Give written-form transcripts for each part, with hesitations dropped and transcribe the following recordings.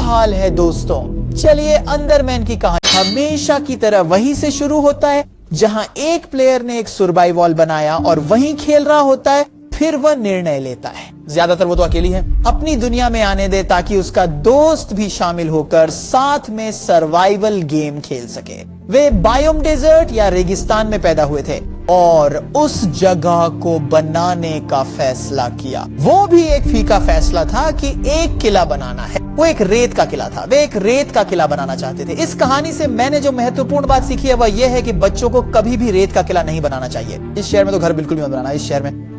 हाल है दोस्तों। चलिए अंडरमैन की कहानी हमेशा की तरह वहीं से शुरू होता है जहां एक प्लेयर ने एक सर्वाइवल बनाया और वहीं खेल रहा होता है। फिर वह निर्णय लेता है, ज्यादातर वो तो अकेली है, अपनी दुनिया में आने दे ताकि उसका दोस्त भी शामिल होकर साथ में सर्वाइवल गेम खेल सके। वे बायोम डेजर्ट या रेगिस्तान में पैदा हुए थे और उस जगह को बनाने का फैसला किया। वो भी एक फीका फैसला था कि एक किला बनाना है। वो एक रेत का किला था, वे एक रेत का किला बनाना चाहते थे। इस कहानी से मैंने जो महत्वपूर्ण बात सीखी है वह यह है कि बच्चों को कभी भी रेत का किला नहीं बनाना चाहिए। इस शहर में तो घर बिल्कुल भी मत बनाना। इस शहर में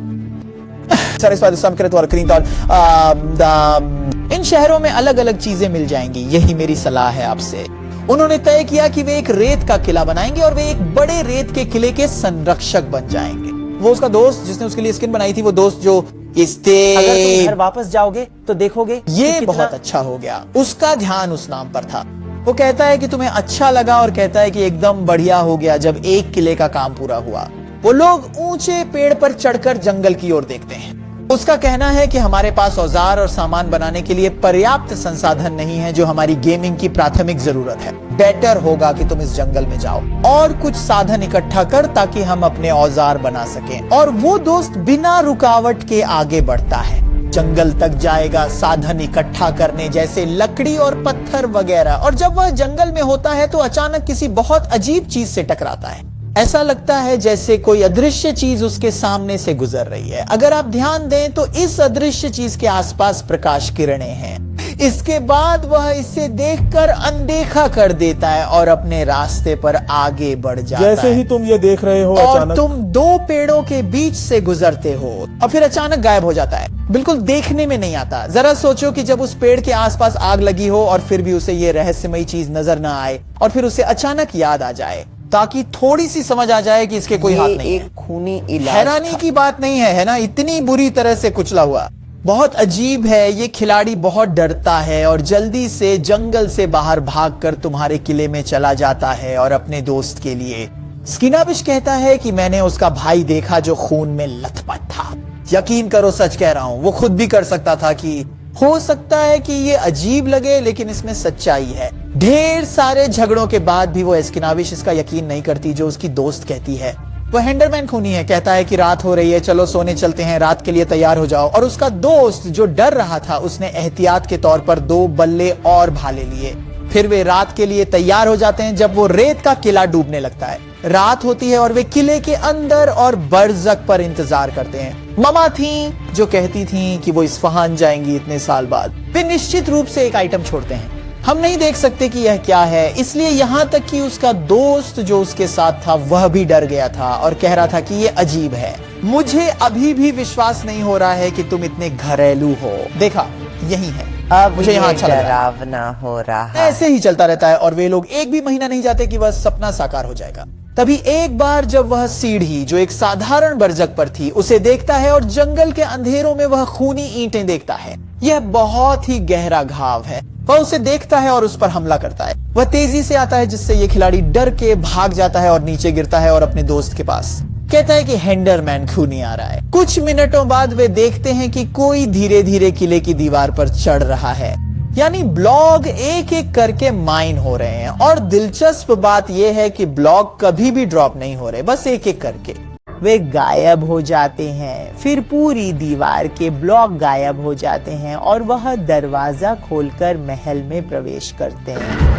इन शहरों में अलग अलग चीजें मिल जाएंगी, यही मेरी सलाह है आपसे। उन्होंने तय किया कि वे एक रेत का किला बनाएंगे और वे एक बड़े रेत के किले के संरक्षक बन जाएंगे। वो उसका दोस्त जिसने उसके लिए स्किन बनाई थी, वो दोस्त जो अगर तुम घर वापस जाओगे तो देखोगे ये बहुत अच्छा हो गया। उसका ध्यान उस नाम पर था। वो कहता है कि तुम्हें अच्छा लगा और कहता है कि एकदम बढ़िया हो गया जब एक किले का काम पूरा हुआ। वो लोग ऊंचे पेड़ पर चढ़कर जंगल की ओर देखते हैं। उसका कहना है कि हमारे पास औजार और सामान बनाने के लिए पर्याप्त संसाधन नहीं है जो हमारी गेमिंग की प्राथमिक जरूरत है। बेटर होगा कि तुम इस जंगल में जाओ और कुछ साधन इकट्ठा कर ताकि हम अपने औजार बना सकें। और वो दोस्त बिना रुकावट के आगे बढ़ता है, जंगल तक जाएगा साधन इकट्ठा करने जैसे लकड़ी और पत्थर वगैरह। और जब वह जंगल में होता है तो अचानक किसी बहुत अजीब चीज से टकराता है। ऐसा लगता है जैसे कोई अदृश्य चीज उसके सामने से गुजर रही है। अगर आप ध्यान दें तो इस अदृश्य चीज के आसपास प्रकाश किरणें हैं। इसके बाद वह इसे देखकर अनदेखा कर देता है और अपने रास्ते पर आगे बढ़ जाता है। जैसे ही तुम ये देख रहे हो और तुम दो पेड़ों के बीच से गुजरते हो और फिर अचानक गायब हो जाता है, बिल्कुल देखने में नहीं आता। जरा सोचो कि जब उस पेड़ के आसपास आग लगी हो और फिर भी उसे ये रहस्यमयी चीज नजर ना आए और फिर उसे अचानक याद आ जाए ताकि थोड़ी सी समझ आ जाए कि इसके कोई हाथ नहीं है। खूनी इलाज हैरानी की बात नहीं है ना, इतनी बुरी तरह से कुचला हुआ। बहुत अजीब है। ये खिलाड़ी बहुत डरता है और जल्दी से जंगल से बाहर भागकर तुम्हारे किले में चला जाता है और अपने दोस्त के लिए। स्किनाबिश कहता है कि मैंने उसका भाई देखा जो खून में लथपथ था। यकीन करो सच कह रहा हूं, वो खुद भी कर सकता था। कि हो सकता है कि ये अजीब लगे लेकिन इसमें सच्चाई है। ढेर सारे झगड़ों के बाद भी वो स्किनाबिश इसका यकीन नहीं करती जो उसकी दोस्त कहती है। वो हैंडरमैन खूनी है, कहता है कि रात हो रही है, चलो सोने चलते हैं, रात के लिए तैयार हो जाओ। और उसका दोस्त जो डर रहा था उसने एहतियात के तौर पर 2 बल्ले और भाले लिए। फिर वे रात के लिए तैयार हो जाते हैं जब वो रेत का किला डूबने लगता है। रात होती है और वे किले के अंदर और बरज़क पर इंतजार करते हैं। ममा थी जो कहती थी कि वो इस्फहान जाएंगी इतने साल बाद। वे निश्चित रूप से एक आइटम छोड़ते हैं। हम नहीं देख सकते कि यह क्या है, इसलिए यहाँ तक कि उसका दोस्त जो उसके साथ था वह भी डर गया था और कह रहा था कि यह अजीब है। मुझे अभी भी विश्वास नहीं हो रहा है कि तुम इतने घरेलू हो। देखा, यही है। अब मुझे यहाँ अच्छा डरावना हो रहा है। ऐसे ही चलता रहता है और वे लोग एक भी महीना नहीं जाते कि वह सपना साकार हो जाएगा। तभी एक बार जब वह सीढ़ी जो एक साधारण बरजक पर थी उसे देखता है और जंगल के अंधेरों में वह खूनी ईंटें देखता है। यह बहुत ही गहरा घाव है। वह उसे देखता है और उस पर हमला करता है। वह तेजी से आता है जिससे यह खिलाड़ी डर के भाग जाता है और नीचे गिरता है और अपने दोस्त के पास कहता है कि हैंडरमैन खूनी आ रहा है। कुछ मिनटों बाद वे देखते हैं कि कोई धीरे धीरे किले की दीवार पर चढ़ रहा है, यानी ब्लॉक एक एक करके माइन हो रहे हैं। और दिलचस्प बात यह है कि ब्लॉक कभी भी ड्रॉप नहीं हो रहे, बस एक एक करके वे गायब हो जाते हैं। फिर पूरी दीवार के ब्लॉक गायब हो जाते हैं और वह दरवाजा खोलकर महल में प्रवेश करते हैं।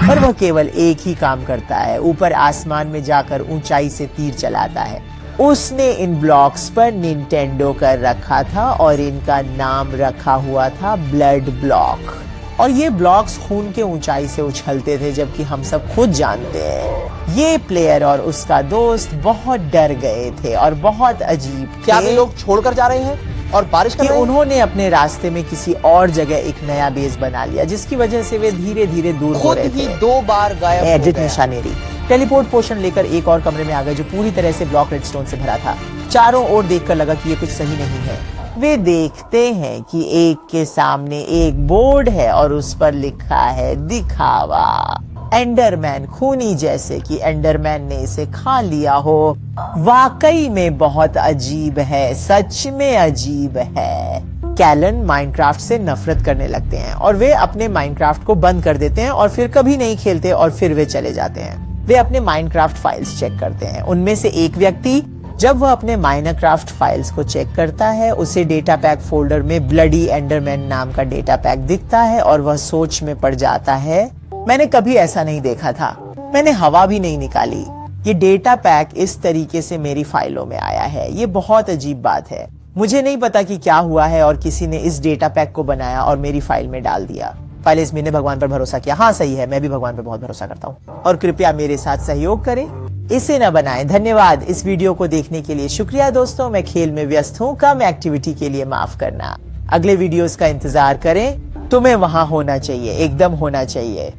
और वह केवल एक ही काम करता है, ऊपर आसमान में जाकर ऊंचाई से तीर चलाता है। उसने इन ब्लॉक्स पर निंटेंडो कर रखा था और इनका नाम रखा हुआ था ब्लड ब्लॉक। और ये ब्लॉक्स खून के ऊंचाई से उछलते थे, जबकि हम सब खुद जानते हैं ये प्लेयर और उसका दोस्त बहुत डर गए थे और बहुत अजीब थे। क्या वे लोग छोड़कर जा रहे हैं और बारिश कर रहे हैं? उन्होंने अपने रास्ते में किसी और जगह एक नया बेस बना लिया जिसकी वजह से वे धीरे धीरे दूर हो रहे थे। खुद ही 2 बार गायब एडिट निशानेरी टेलीपोर्ट पोशन लेकर एक और कमरे में आ गए जो पूरी तरह से ब्लॉक रेडस्टोन से भरा था। चारों ओर देखकर लगा कि ये कुछ सही नहीं है। वे देखते हैं कि एक के सामने एक बोर्ड है और उस पर लिखा है दिखावा। एंडरमैन, खूनी जैसे कि एंडरमैन ने इसे खा लिया हो। वाकई में बहुत अजीब है, सच में अजीब है। कैलन माइनक्राफ्ट से नफरत करने लगते हैं और वे अपने माइनक्राफ्ट को बंद कर देते हैं और फिर कभी नहीं खेलते और फिर वे चले जाते हैं। वे अपने माइनक्राफ्ट फाइल्स चेक करते हैं। उनमें से एक व्यक्ति जब वह अपने माइनक्राफ्ट फाइल्स को चेक करता है, उसे डेटा पैक फोल्डर में ब्लडी एंडरमैन नाम का डेटा पैक दिखता है और वह सोच में पड़ जाता है, मैंने कभी ऐसा नहीं देखा था, मैंने हवा भी नहीं निकाली। ये डेटा पैक इस तरीके से मेरी फाइलों में आया है, ये बहुत अजीब बात है। मुझे नहीं पता कि क्या हुआ है और किसी ने इस डेटा पैक को बनाया और मेरी फाइल में डाल दिया। पहले इसमें ने भगवान पर भरोसा किया। हाँ सही है, मैं भी भगवान पर बहुत भरोसा करता हूँ और कृपया मेरे साथ सहयोग करें, इसे न बनाएं। धन्यवाद इस वीडियो को देखने के लिए। शुक्रिया दोस्तों, मैं खेल में व्यस्त हूँ, कम एक्टिविटी के लिए माफ करना। अगले वीडियोस का इंतजार करें, तुम्हें वहां होना चाहिए, एकदम होना चाहिए।